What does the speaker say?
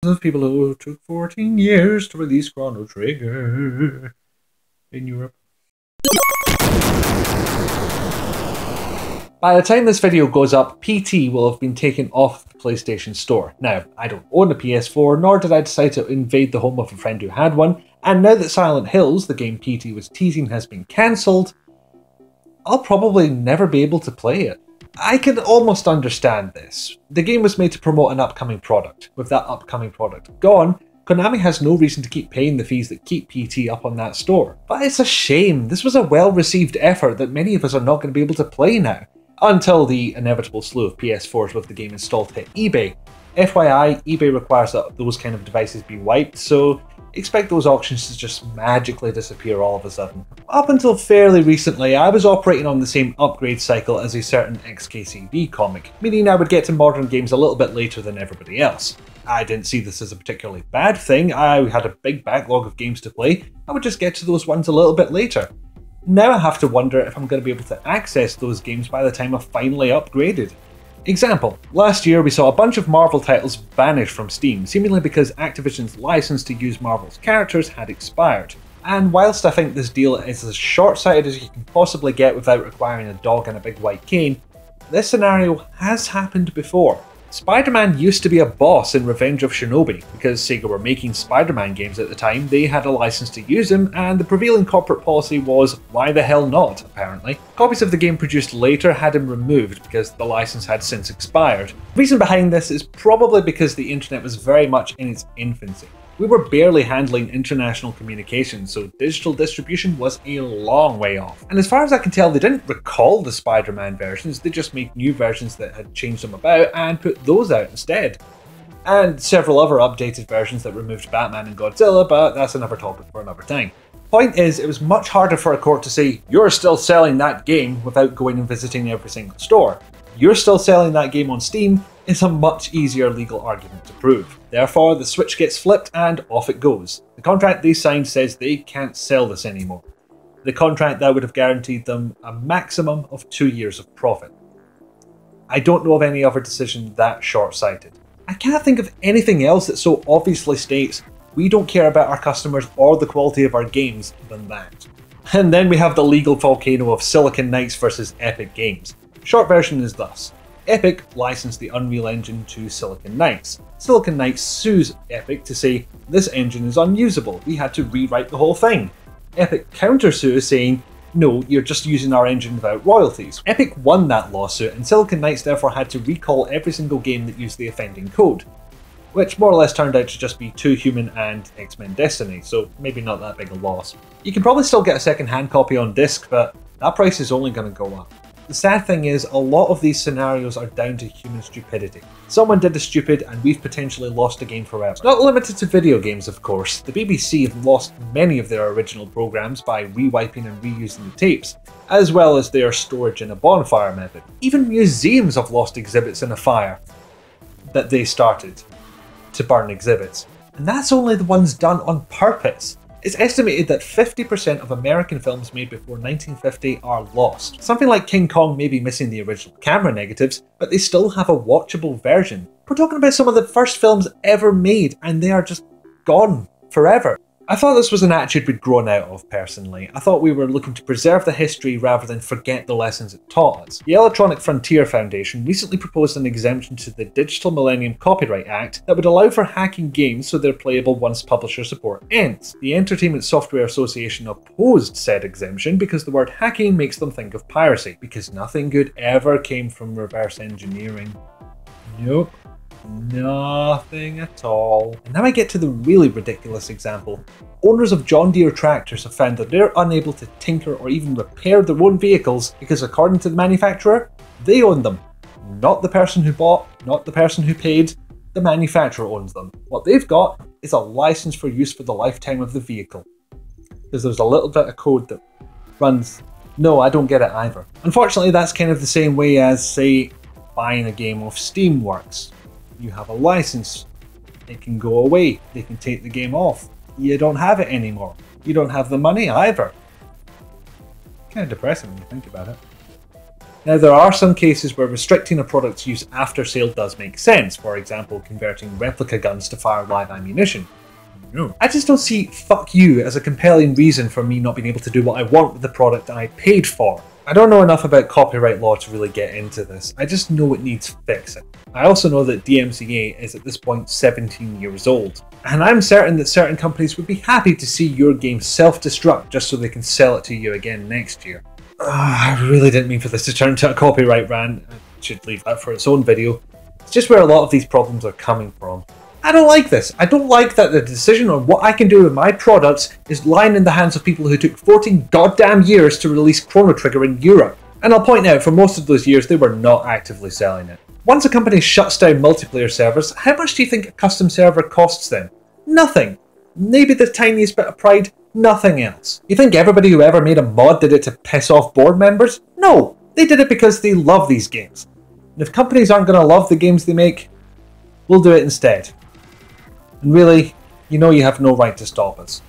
of people who took 14 years to release Chrono Trigger in Europe. By the time this video goes up, PT will have been taken off the PlayStation Store. Now, I don't own a PS4, nor did I decide to invade the home of a friend who had one, and now that Silent Hills, the game PT was teasing, has been cancelled, I'll probably never be able to play it. I can almost understand this. The game was made to promote an upcoming product. With that upcoming product gone, Konami has no reason to keep paying the fees that keep PT up on that store. But it's a shame. This was a well-received effort that many of us are not going to be able to play now, until the inevitable slew of PS4s with the game installed hit eBay. FYI, eBay requires that those kind of devices be wiped, so expect those auctions to just magically disappear all of a sudden. Up until fairly recently, I was operating on the same upgrade cycle as a certain XKCD comic, meaning I would get to modern games a little bit later than everybody else. I didn't see this as a particularly bad thing. I had a big backlog of games to play. I would just get to those ones a little bit later. Now I have to wonder if I'm going to be able to access those games by the time I've finally upgraded. Example, last year we saw a bunch of Marvel titles vanish from Steam, seemingly because Activision's license to use Marvel's characters had expired. And whilst I think this deal is as short-sighted as you can possibly get without requiring a dog and a big white cane, this scenario has happened before. Spider-Man used to be a boss in Revenge of Shinobi. Because Sega were making Spider-Man games at the time, they had a license to use him, and the prevailing corporate policy was, why the hell not, apparently. Copies of the game produced later had him removed because the license had since expired. The reason behind this is probably because the internet was very much in its infancy. We were barely handling international communication, so digital distribution was a long way off. And as far as I can tell, they didn't recall the Spider-Man versions, they just made new versions that had changed them about and put those out instead. And several other updated versions that removed Batman and Godzilla, but that's another topic for another time. Point is, it was much harder for a court to say, you're still selling that game without going and visiting every single store. You're still selling that game on Steam is a much easier legal argument to prove. Therefore, the switch gets flipped and off it goes. The contract they signed says they can't sell this anymore. The contract that would have guaranteed them a maximum of 2 years of profit. I don't know of any other decision that short-sighted. I can't think of anything else that so obviously states we don't care about our customers or the quality of our games than that. And then we have the legal volcano of Silicon Knights versus Epic Games. Short version is thus. Epic licensed the Unreal Engine to Silicon Knights. Silicon Knights sues Epic to say, this engine is unusable, we had to rewrite the whole thing. Epic countersues saying, no, you're just using our engine without royalties. Epic won that lawsuit, and Silicon Knights therefore had to recall every single game that used the offending code. Which more or less turned out to just be Too Human and X-Men Destiny, so maybe not that big a loss. You can probably still get a second-hand copy on disc, but that price is only going to go up. The sad thing is, a lot of these scenarios are down to human stupidity. Someone did the stupid and we've potentially lost a game forever. It's not limited to video games, of course. The BBC have lost many of their original programmes by rewiping and reusing the tapes, as well as their storage in a bonfire method. Even museums have lost exhibits in a fire that they started to burn exhibits. And that's only the ones done on purpose. It's estimated that 50% of American films made before 1950 are lost. Something like King Kong may be missing the original camera negatives, but they still have a watchable version. We're talking about some of the first films ever made, and they are just gone forever. I thought this was an attitude we'd grown out of, personally. I thought we were looking to preserve the history rather than forget the lessons it taught us. The Electronic Frontier Foundation recently proposed an exemption to the Digital Millennium Copyright Act that would allow for hacking games so they're playable once publisher support ends. The Entertainment Software Association opposed said exemption because the word hacking makes them think of piracy, because nothing good ever came from reverse engineering. Nope. Nothing at all. And now I get to the really ridiculous example. Owners of John Deere tractors have found that they're unable to tinker or even repair their own vehicles because, according to the manufacturer, they own them. Not the person who bought, not the person who paid, the manufacturer owns them. What they've got is a license for use for the lifetime of the vehicle. Because there's a little bit of code that runs... No, I don't get it either. Unfortunately, that's kind of the same way as, say, buying a game off Steam works. You have a license, it can go away, they can take the game off. You don't have it anymore. You don't have the money either. Kind of depressing when you think about it. Now, there are some cases where restricting a product's use after sale does make sense, for example, converting replica guns to fire live ammunition. I just don't see "fuck you" as a compelling reason for me not being able to do what I want with the product I paid for. I don't know enough about copyright law to really get into this, I just know it needs fixing. I also know that DMCA is at this point 17 years old, and I'm certain that certain companies would be happy to see your game self-destruct just so they can sell it to you again next year. I really didn't mean for this to turn into a copyright rant. I should leave that for its own video. It's just where a lot of these problems are coming from. I don't like this. I don't like that the decision on what I can do with my products is lying in the hands of people who took 14 goddamn years to release Chrono Trigger in Europe. And I'll point out, for most of those years, they were not actively selling it. Once a company shuts down multiplayer servers, how much do you think a custom server costs them? Nothing. Maybe the tiniest bit of pride, nothing else. You think everybody who ever made a mod did it to piss off board members? No, they did it because they love these games. And if companies aren't going to love the games they make, we'll do it instead. And really, you know you have no right to stop us.